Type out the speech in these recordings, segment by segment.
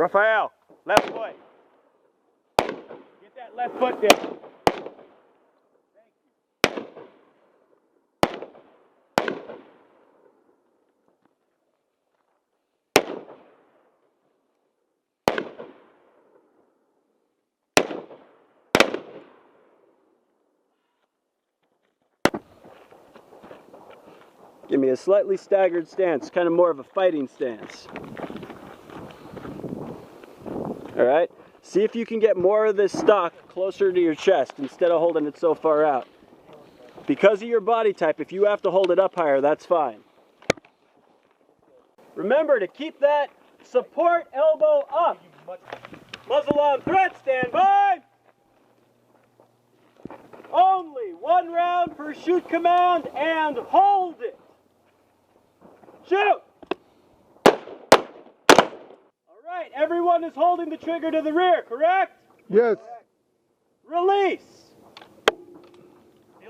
Raphael, left foot. Get that left foot down. Give me a slightly staggered stance, kind of more of a fighting stance. All right, see if you can get more of this stock closer to your chest instead of holding it so far out. Because of your body type, if you have to hold it up higher, that's fine. Remember to keep that support elbow up. Muzzle on threat, stand by. Only 1 round per shoot command and hold it. Shoot! All right, everyone is holding the trigger to the rear, correct? Yes. Release.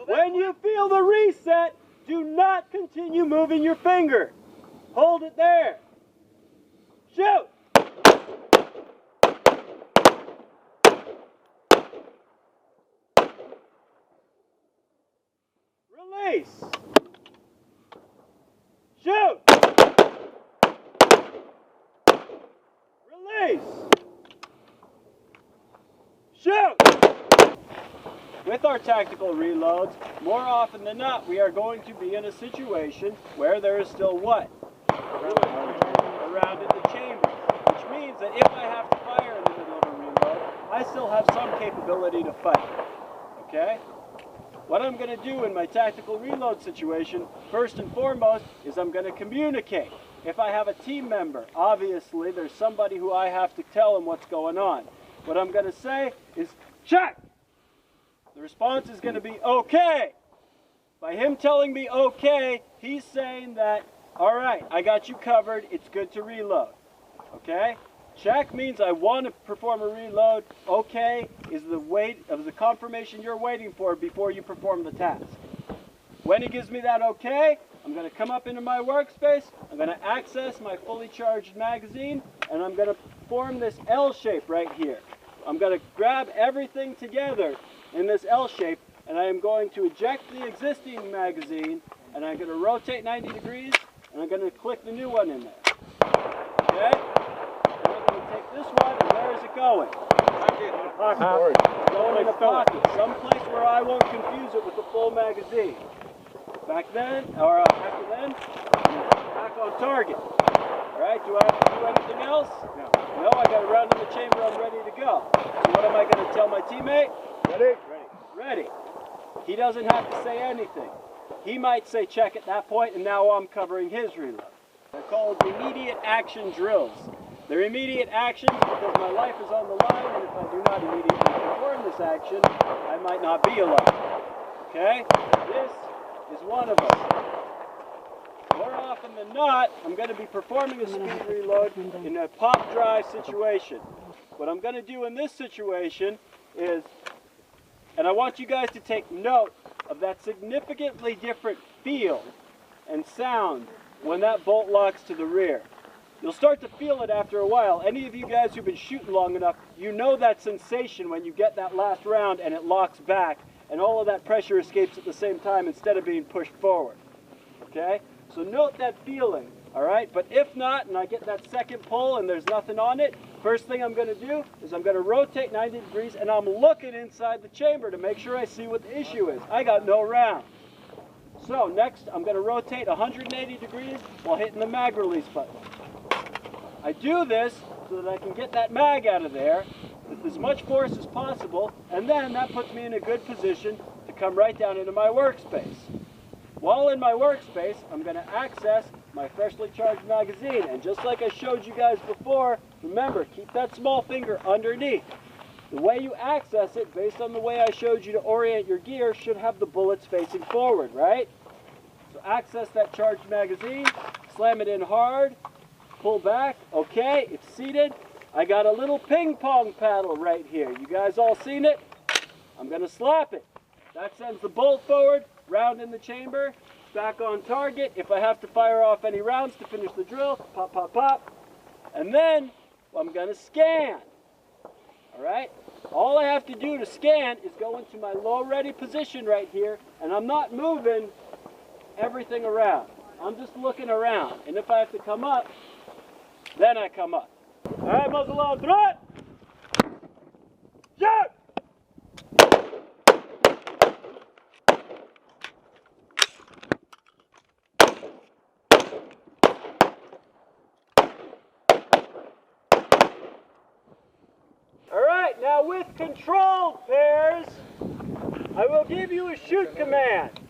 When you feel the reset, do not continue moving your finger. Hold it there. Shoot! Release. Shoot! Release. Shoot! With our tactical reloads, more often than not, we are going to be in a situation where there is still what? Around in the chamber. Which means that if I have to fire in the middle of a reload, I still have some capability to fight. Okay? What I'm going to do in my tactical reload situation, first and foremost, is I'm going to communicate. If I have a team member, obviously there's somebody who I have to tell him what's going on. What I'm going to say is, check! The response is going to be, okay. By him telling me okay, he's saying that, all right, I got you covered, it's good to reload. Okay? Check means I want to perform a reload. Okay is the confirmation you're waiting for before you perform the task. When he gives me that okay, I'm going to come up into my workspace, I'm going to access my fully charged magazine, and I'm going to form this L shape right here. I'm going to grab everything together in this L shape, and I am going to eject the existing magazine, and I'm going to rotate 90 degrees, and I'm going to click the new one in there. Okay? And I'm going to take this one, and where is it going? Going in the pocket, someplace where I won't confuse it with the full magazine. Back then, or after then, back on target. Alright, do I have to do anything else? No, I got a round in the chamber, I'm ready to go. So what am I going to tell my teammate? Ready. He doesn't have to say anything. He might say check at that point, and now I'm covering his reload. They're called immediate action drills. They're immediate actions because my life is on the line, and if I do not immediately perform this action, I might not be alive. Okay? This is one of them. More often than not, I'm going to be performing a speed reload in a pop dry situation. What I'm going to do in this situation is, and I want you guys to take note of that significantly different feel and sound when that bolt locks to the rear. You'll start to feel it after a while. Any of you guys who've been shooting long enough, you know that sensation when you get that last round and it locks back and all of that pressure escapes at the same time instead of being pushed forward. Okay? So note that feeling, all right? But if not, and I get that second pull and there's nothing on it, first thing I'm going to do is I'm going to rotate 90 degrees and I'm looking inside the chamber to make sure I see what the issue is. I got no round. So next, I'm going to rotate 180 degrees while hitting the mag release button. I do this so that I can get that mag out of there with as much force as possible, and then that puts me in a good position to come right down into my workspace. While in my workspace, I'm going to access my freshly charged magazine, and just like I showed you guys before, remember, keep that small finger underneath. The way you access it, based on the way I showed you to orient your gear, should have the bullets facing forward, right? So access that charged magazine, slam it in hard, pull back, okay, it's seated. I got a little ping pong paddle right here. You guys all seen it? I'm going to slap it. That sends the bolt forward, round in the chamber, back on target. If I have to fire off any rounds to finish the drill, pop, pop, pop. And then I'm going to scan. All right? All I have to do to scan is go into my low ready position right here, and I'm not moving everything around. I'm just looking around. And if I have to come up, then I come up. All right, muzzle on, throw it! Shoot! All right, now with control pairs, I will give you a shoot command.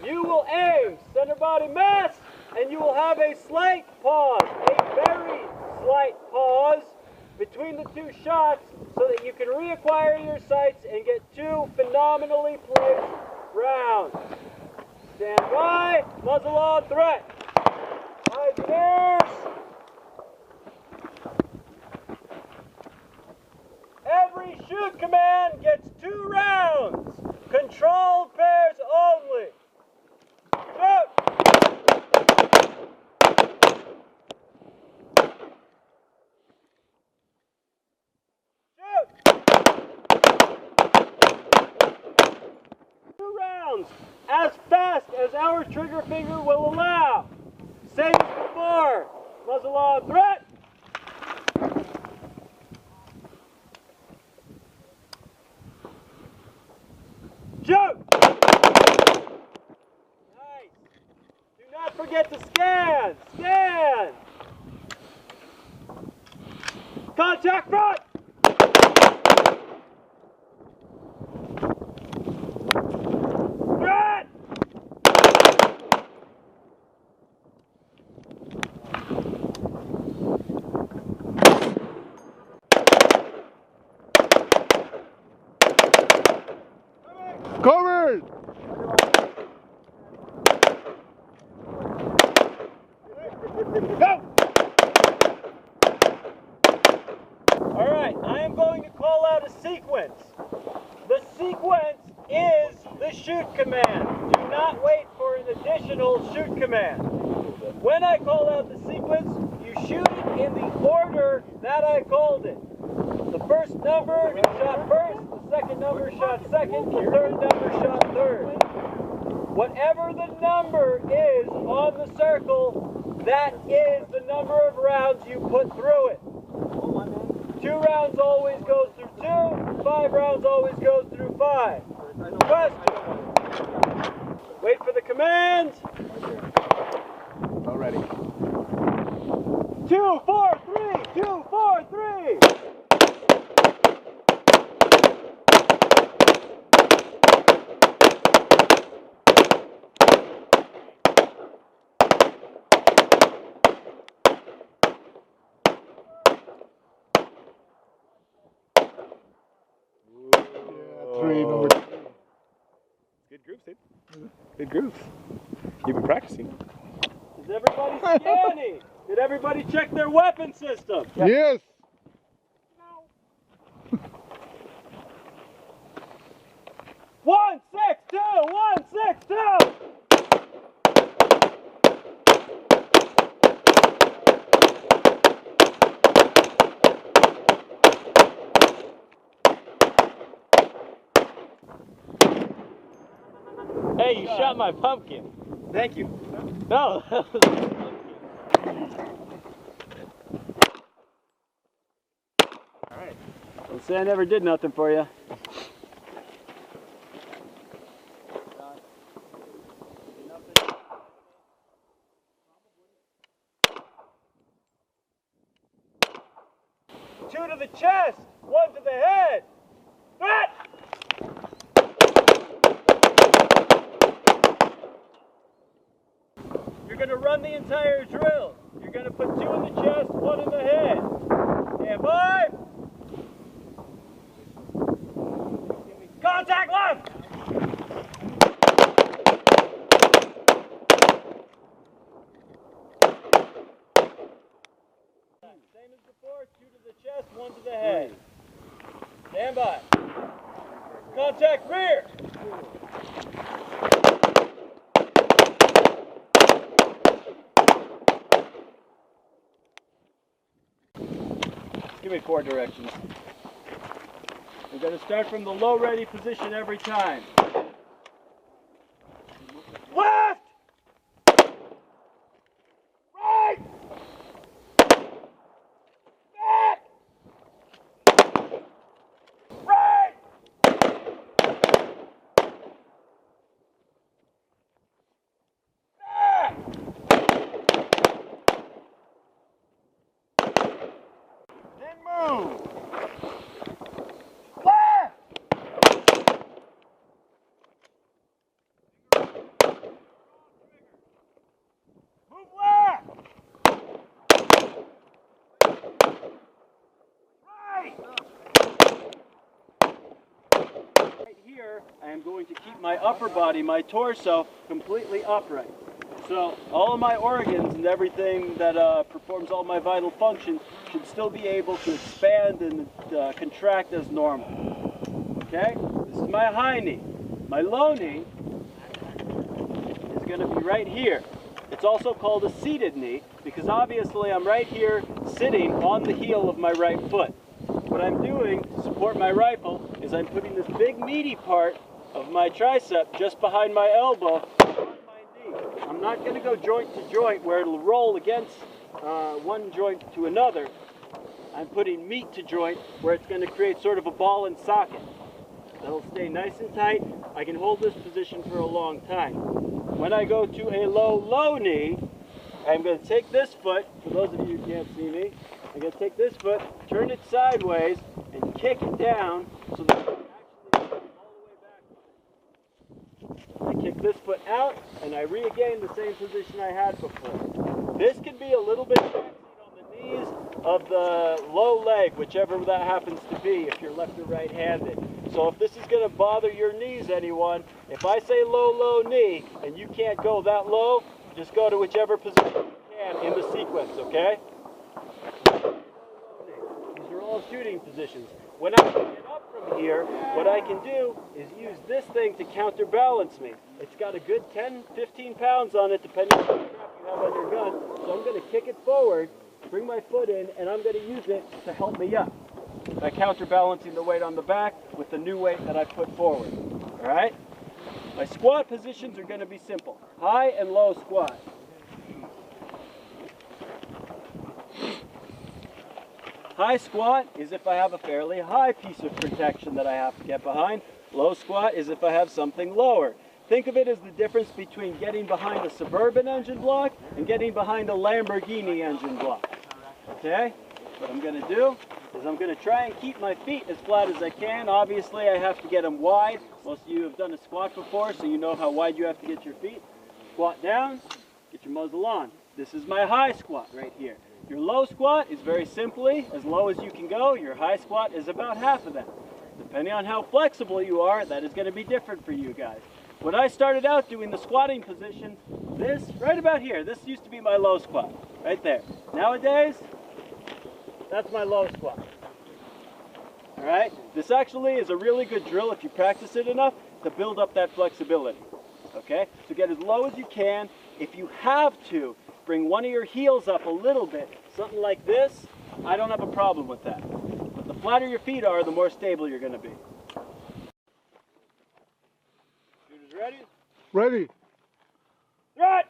You will aim center body mass, and you will have a slight pause, a very slight pause between the two shots so that you can reacquire your sights and get two phenomenally placed rounds. Stand by, muzzle on, threat. Eyes and ears. Every shoot command gets 2 rounds. Control pairs only. Shoot! Shoot! 2 rounds, as fast as our trigger finger will allow. Same as before. Muzzle on, threat. Shoot! Nice. Do not forget to scan. Scan. Contact front. Threat. Covered! Go! All right, I am going to call out a sequence. The sequence is the shoot command. Do not wait for an additional shoot command. When I call out the sequence, you shoot it in the order that I called it. The first number shot first, the second number shot second, the third number shot third. Whatever the number is on the circle, that is the number of rounds you put through it. 2 rounds always goes through 2, 5 rounds always goes through 5. Question. Wait for the command. Already. 2, 4, 3, 2, 4, 3. Number 3. Good grooves, dude. Good grooves. You've been practicing. Is everybody scanning? Did everybody check their weapon system? Yes! No. 1, 6, 2, 1, 6, 2. Hey, you shot my pumpkin. Thank you. No. Alright. Well, say I never did nothing for you. Two to the chest, 1 to the head. Threat! You're going to run the entire drill. You're going to put 2 in the chest, 1 in the head. Stand by. Contact left. Same as before, 2 to the chest, 1 to the head. Stand by. Contact rear. give me 4 directions. We're going to start from the low ready position every time. Left! Right! Back! Right! Back! Then move! Left! Move left! Right! Right here, I am going to keep my upper body, my torso, completely upright. So all of my organs and everything that performs all my vital functions should still be able to expand and contract as normal. Okay? This is my high knee. My low knee is going to be right here. It's also called a seated knee because obviously I'm right here sitting on the heel of my right foot. What I'm doing to support my rifle is I'm putting this big meaty part of my tricep just behind my elbow on my knee. I'm not going to go joint to joint where it'll roll against one joint to another. I'm putting meat to joint where it's going to create sort of a ball and socket. That'll stay nice and tight. I can hold this position for a long time. When I go to a low knee, I'm going to take this foot, for those of you who can't see me, I'm going to take this foot, turn it sideways, and kick it down so that it actually goes all the way back. I kick this foot out, and I regain the same position I had before. This can be a little bit backseat on the knees of the low leg, whichever that happens to be, if you're left or right-handed. So if this is going to bother your knees, anyone, if I say low knee, and you can't go that low, just go to whichever position you can in the sequence, okay? These are all shooting positions. When I get up from here, what I can do is use this thing to counterbalance me. It's got a good 10, 15 pounds on it, depending on the strap you have on your gun. So I'm going to kick it forward, bring my foot in, and I'm going to use it to help me up by counterbalancing the weight on the back with the new weight that I put forward. All right? My squat positions are going to be simple. High and low squat. High squat is if I have a fairly high piece of protection that I have to get behind. Low squat is if I have something lower. Think of it as the difference between getting behind a Suburban engine block and getting behind a Lamborghini engine block. Okay? What I'm going to do is I'm going to try and keep my feet as flat as I can. Obviously, I have to get them wide. Most of you have done a squat before, so you know how wide you have to get your feet. Squat down, get your muzzle on. This is my high squat right here. Your low squat is very simply as low as you can go. Your high squat is about half of that. Depending on how flexible you are, that is going to be different for you guys. When I started out doing the squatting position, this, right about here, this used to be my low squat, right there. Nowadays, that's my low squat. All right? This actually is a really good drill if you practice it enough to build up that flexibility. Okay? So get as low as you can. If you have to, bring one of your heels up a little bit, something like this, I don't have a problem with that. But the flatter your feet are, the more stable you're going to be. Shooters ready? Ready. Right!